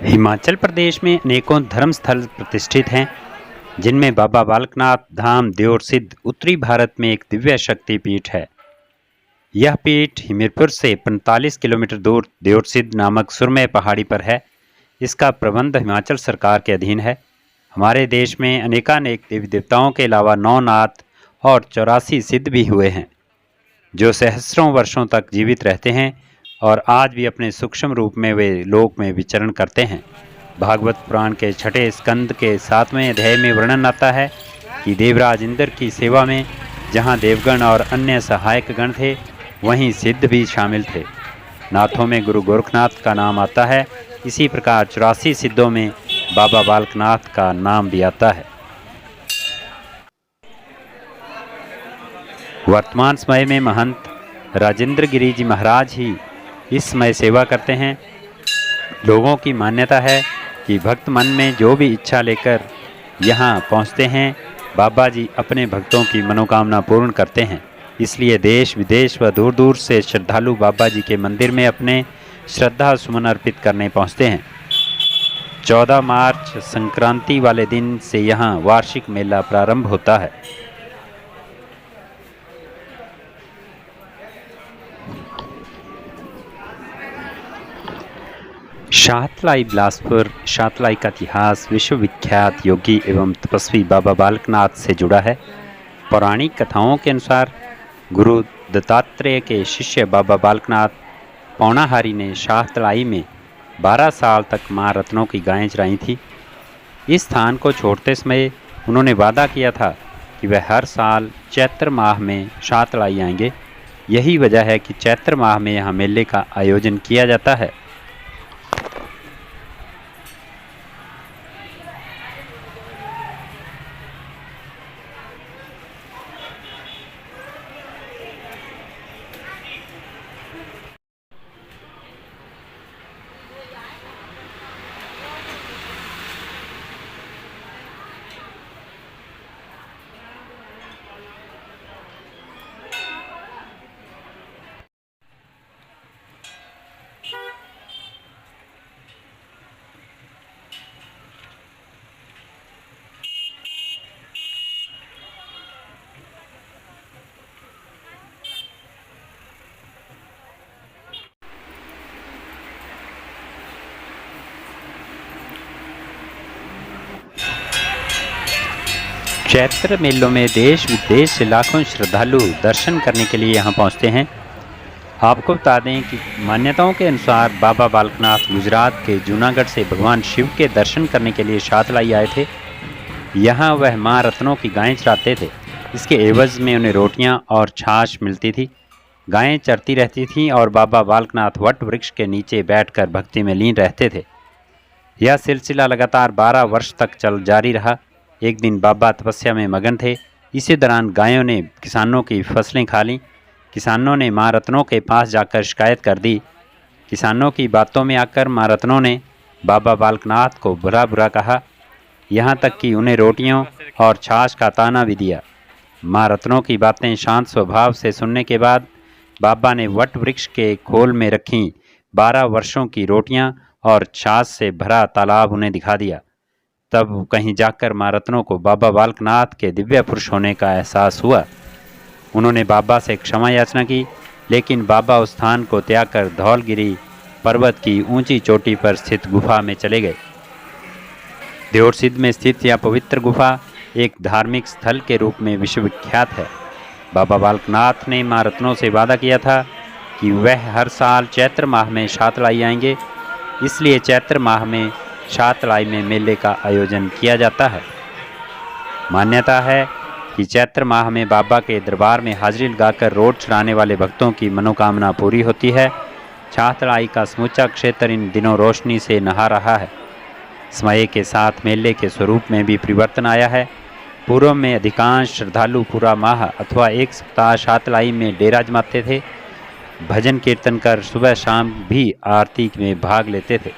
हिमाचल प्रदेश में अनेकों धर्म स्थल प्रतिष्ठित हैं, जिनमें बाबा बालकनाथ धाम देउर सिद्ध उत्तरी भारत में एक दिव्य शक्ति पीठ है। यह पीठ हमीरपुर से 45 किलोमीटर दूर देउर सिद्ध नामक सुरमय पहाड़ी पर है। इसका प्रबंध हिमाचल सरकार के अधीन है। हमारे देश में अनेकानेक देवी देवताओं के अलावा 9 नाथ और 84 सिद्ध भी हुए हैं, जो सहस्रों वर्षों तक जीवित रहते हैं और आज भी अपने सूक्ष्म रूप में वे लोक में विचरण करते हैं। भागवत पुराण के 6ठे स्कंद के 7वें अध्याय में वर्णन आता है कि देवराज इंद्र की सेवा में जहाँ देवगण और अन्य सहायक गण थे, वहीं सिद्ध भी शामिल थे। नाथों में गुरु गोरखनाथ का नाम आता है। इसी प्रकार 84 सिद्धों में बाबा बालकनाथ का नाम भी आता है। वर्तमान समय में महंत राजेंद्र गिरी जी महाराज ही इस समय सेवा करते हैं। लोगों की मान्यता है कि भक्त मन में जो भी इच्छा लेकर यहाँ पहुँचते हैं, बाबा जी अपने भक्तों की मनोकामना पूर्ण करते हैं। इसलिए देश विदेश व दूर दूर से श्रद्धालु बाबा जी के मंदिर में अपने श्रद्धा सुमन अर्पित करने पहुँचते हैं। 14 मार्च संक्रांति वाले दिन से यहाँ वार्षिक मेला प्रारंभ होता है। शाहतलाई बिलासपुर। शाहतलाई का इतिहास विश्वविख्यात योगी एवं तपस्वी बाबा बालकनाथ से जुड़ा है। पौराणिक कथाओं के अनुसार गुरु दत्तात्रेय के शिष्य बाबा बालकनाथ पौणाहारी ने शाहतलाई में 12 साल तक मां रत्नों की गायें चराई थी। इस स्थान को छोड़ते समय उन्होंने वादा किया था कि वह हर साल चैत्र माह में शाहतलाई आएंगे। यही वजह है कि चैत्र माह में यहाँ मेले का आयोजन किया जाता है। चैत्र मेलों में देश विदेश से लाखों श्रद्धालु दर्शन करने के लिए यहाँ पहुँचते हैं। आपको बता दें कि मान्यताओं के अनुसार बाबा बालकनाथ गुजरात के जूनागढ़ से भगवान शिव के दर्शन करने के लिए शाहतलाई आए थे। यहाँ वह मां रत्नों की गायें चराते थे। इसके एवज में उन्हें रोटियाँ और छाछ मिलती थी। गायें चरती रहती थीं और बाबा बालकनाथ वट वृक्ष के नीचे बैठकर भक्ति में लीन रहते थे। यह सिलसिला लगातार 12 वर्ष तक जारी रहा। एक दिन बाबा तपस्या में मगन थे। इसी दौरान गायों ने किसानों की फसलें खा लीं। किसानों ने मां रत्नों के पास जाकर शिकायत कर दी। किसानों की बातों में आकर मां रत्नों ने बाबा बालकनाथ को बुरा बुरा कहा, यहाँ तक कि उन्हें रोटियों और छाछ का ताना भी दिया। मां रत्नों की बातें शांत स्वभाव से सुनने के बाद बाबा ने वट वृक्ष के खोल में रखी 12 वर्षों की रोटियां और छाछ से भरा तालाब उन्हें दिखा दिया। तब कहीं जाकर मां रत्नों को बाबा बालकनाथ के दिव्य पुरुष होने का एहसास हुआ। उन्होंने बाबा से क्षमा याचना की, लेकिन बाबा उस स्थान को त्याग कर धौलगिरी पर्वत की ऊंची चोटी पर स्थित गुफा में चले गए। देउर सिद्ध में स्थित यह पवित्र गुफा एक धार्मिक स्थल के रूप में विश्वविख्यात है। बाबा बालकनाथ ने मां रत्नों से वादा किया था कि वह हर साल चैत्र माह में शाहतलाई आएंगे। इसलिए चैत्र माह में शाहतलाई में मेले का आयोजन किया जाता है। मान्यता है कि चैत्र माह में बाबा के दरबार में हाजिरी लगाकर रोट चढ़ाने वाले भक्तों की मनोकामना पूरी होती है। शाहतलाई का समूचा क्षेत्र इन दिनों रोशनी से नहा रहा है। समय के साथ मेले के स्वरूप में भी परिवर्तन आया है। पूर्व में अधिकांश श्रद्धालु पूरा माह अथवा 1 सप्ताह शाहतलाई में डेरा जमाते थे। भजन कीर्तन कर सुबह शाम भी आरती में भाग लेते थे।